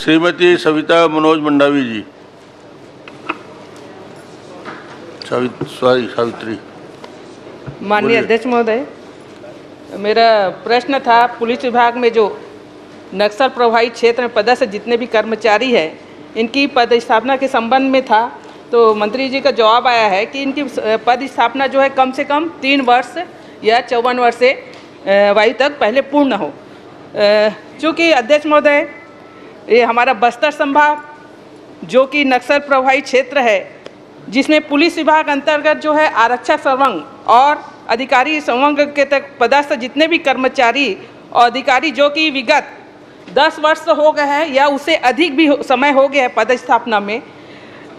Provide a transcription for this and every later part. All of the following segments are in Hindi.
श्रीमती सविता मनोज मंडावी जी। सावित्री। माननीय अध्यक्ष महोदय, मेरा प्रश्न था पुलिस विभाग में जो नक्सल प्रभावित क्षेत्र में पदस्थ जितने भी कर्मचारी हैं इनकी पदस्थापना के संबंध में था। तो मंत्री जी का जवाब आया है कि इनकी पदस्थापना जो है कम से कम 3 वर्ष या 54 वर्ष से वायु तक पहले पूर्ण हो। चूँकि अध्यक्ष महोदय, ये हमारा बस्तर संभाग जो कि नक्सल प्रभावित क्षेत्र है, जिसमें पुलिस विभाग अंतर्गत जो है आरक्षक संवर्ग और अधिकारी संवर्ग के तक पदस्थ जितने भी कर्मचारी और अधिकारी जो कि विगत 10 वर्ष हो गए हैं या उससे अधिक भी समय हो गया है पदस्थापना में,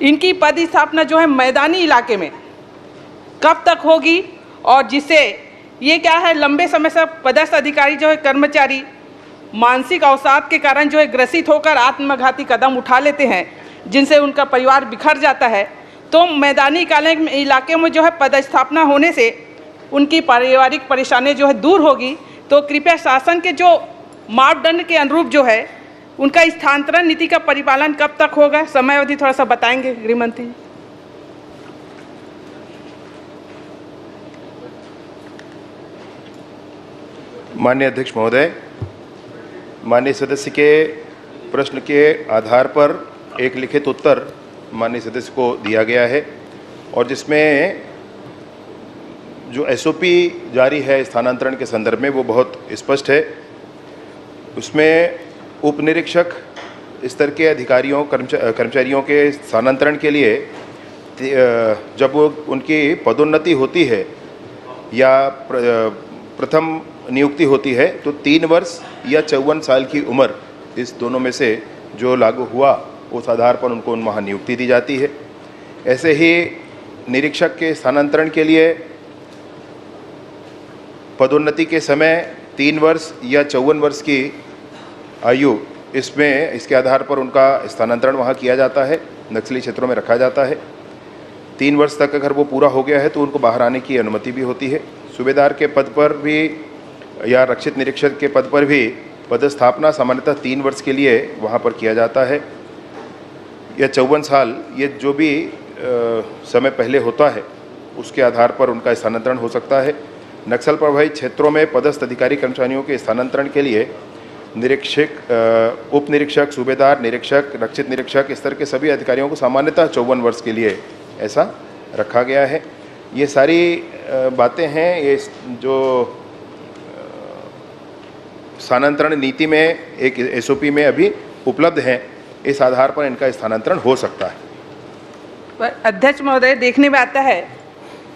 इनकी पदस्थापना जो है मैदानी इलाके में कब तक होगी? और जिससे ये क्या है, लंबे समय से पदस्थ अधिकारी जो है कर्मचारी मानसिक अवसाद के कारण जो है ग्रसित होकर आत्मघाती कदम उठा लेते हैं, जिनसे उनका परिवार बिखर जाता है। तो मैदानी इलाके में जो है पदस्थापना होने से उनकी पारिवारिक परेशानी जो है दूर होगी। तो कृपया शासन के जो मापदंड के अनुरूप जो है उनका स्थानांतरण नीति का परिपालन कब तक होगा? समय अवधि थोड़ा सा बताएंगे गृह मंत्री। माननीय अध्यक्ष महोदय, माननीय सदस्य के प्रश्न के आधार पर एक लिखित उत्तर माननीय सदस्य को दिया गया है और जिसमें जो एसओपी जारी है स्थानांतरण के संदर्भ में वो बहुत स्पष्ट है। उसमें उप निरीक्षक स्तर के अधिकारियों कर्मचारियों के स्थानांतरण के लिए जब वो उनकी पदोन्नति होती है या प्रथम नियुक्ति होती है तो 3 वर्ष या 54 साल की उम्र, इस दोनों में से जो लागू हुआ उस आधार पर उनको वहाँ नियुक्ति दी जाती है। ऐसे ही निरीक्षक के स्थानांतरण के लिए पदोन्नति के समय 3 वर्ष या 54 वर्ष की आयु, इसके आधार पर उनका स्थानांतरण वहाँ किया जाता है, नक्सली क्षेत्रों में रखा जाता है। 3 वर्ष तक अगर वो पूरा हो गया है तो उनको बाहर आने की अनुमति भी होती है। सूबेदार के पद पर भी या रक्षित निरीक्षक के पद पर भी पदस्थापना सामान्यतः 3 वर्ष के लिए वहाँ पर किया जाता है या 54 साल, ये जो भी समय पहले होता है उसके आधार पर उनका स्थानांतरण हो सकता है। नक्सल प्रभावित क्षेत्रों में पदस्थ अधिकारी कर्मचारियों के स्थानांतरण के लिए निरीक्षक, उप निरीक्षक, सूबेदार, निरीक्षक, रक्षित निरीक्षक स्तर के सभी अधिकारियों को सामान्यतः 54 वर्ष के लिए ऐसा रखा गया है। ये सारी बातें हैं, ये जो स्थानांतरण नीति में एक एसओपी में अभी उपलब्ध हैं, इस आधार पर इनका स्थानांतरण हो सकता है। अध्यक्ष महोदय, देखने में आता है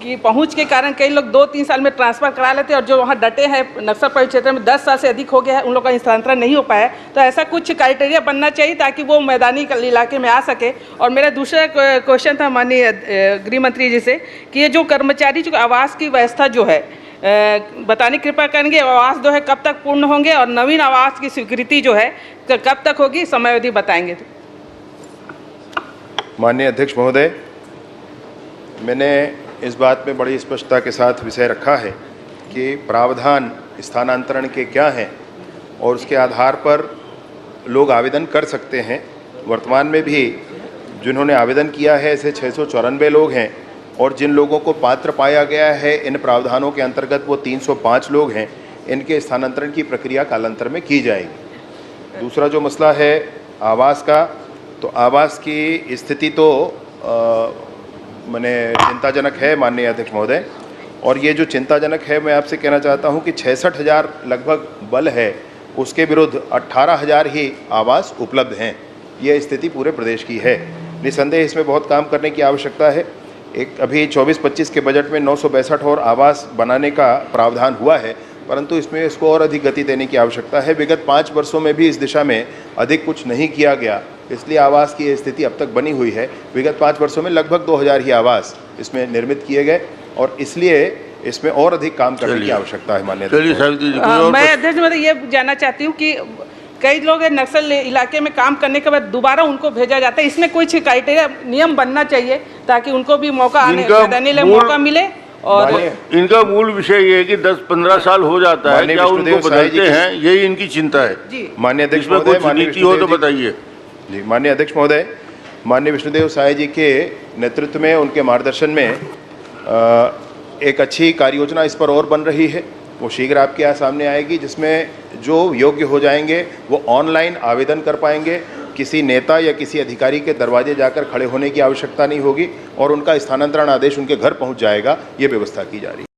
कि पहुंच के कारण कई लोग 2-3 साल में ट्रांसफ़र करा लेते हैं और जो वहाँ डटे हैं नक्सल प्रभावित क्षेत्र में 10 साल से अधिक हो गया है, उन लोगों का स्थानांतरण नहीं हो पाया। तो ऐसा कुछ क्राइटेरिया बनना चाहिए ताकि वो मैदानी इलाके में आ सके। और मेरा दूसरा क्वेश्चन था माननीय गृह मंत्री जी से कि ये जो कर्मचारी जो आवास की व्यवस्था जो है बताने कृपा करेंगे, आवास जो है कब तक पूर्ण होंगे और नवीन आवास की स्वीकृति जो है कब तक होगी, समय अवधि बताएंगे। माननीय अध्यक्ष महोदय, मैंने इस बात में बड़ी स्पष्टता के साथ विषय रखा है कि प्रावधान स्थानांतरण के क्या हैं और उसके आधार पर लोग आवेदन कर सकते हैं। वर्तमान में भी जिन्होंने आवेदन किया है ऐसे 694 लोग हैं और जिन लोगों को पात्र पाया गया है इन प्रावधानों के अंतर्गत वो 305 लोग हैं। इनके स्थानांतरण की प्रक्रिया कालांतर में की जाएगी। दूसरा जो मसला है आवास का, तो आवास की स्थिति तो माने चिंताजनक है माननीय अध्यक्ष महोदय, और ये जो चिंताजनक है मैं आपसे कहना चाहता हूँ कि 66,000 लगभग बल है, उसके विरुद्ध 18,000 ही आवास उपलब्ध हैं। ये स्थिति पूरे प्रदेश की है। निसंदेह इसमें बहुत काम करने की आवश्यकता है। एक अभी 24-25 के बजट में 962 और आवास बनाने का प्रावधान हुआ है, परंतु इसमें इसको और अधिक गति देने की आवश्यकता है। विगत 5 वर्षों में भी इस दिशा में अधिक कुछ नहीं किया गया, इसलिए आवास की स्थिति अब तक बनी हुई है। विगत 5 वर्षों में लगभग 2000 ही आवास इसमें निर्मित किए गए और इसलिए इसमें और अधिक काम करने की आवश्यकता है। माननीय मैं अध्यक्ष महोदय ये जानना चाहती हूँ कि कई लोग नक्सल इलाके में काम करने के बाद दोबारा उनको भेजा जाता है, इसमें कुछ क्राइटेरिया नियम बनना चाहिए ताकि उनको भी मौका मौका मिले। और इनका मूल विषय ये है कि 10-15 साल हो जाता है, क्या उनको बदलते हैं, यही इनकी चिंता है। माननीय अध्यक्ष महोदय, नीति हो तो बताइए। जी, माननीय अध्यक्ष महोदय, माननीय विष्णुदेव साय जी के नेतृत्व में, उनके मार्गदर्शन में एक अच्छी कार्य योजना इस पर और बन रही है। वो शीघ्र आपके यहाँ सामने आएगी, जिसमें जो योग्य हो जाएंगे वो ऑनलाइन आवेदन कर पाएंगे। किसी नेता या किसी अधिकारी के दरवाजे जाकर खड़े होने की आवश्यकता नहीं होगी और उनका स्थानांतरण आदेश उनके घर पहुंच जाएगा। ये व्यवस्था की जा रही है।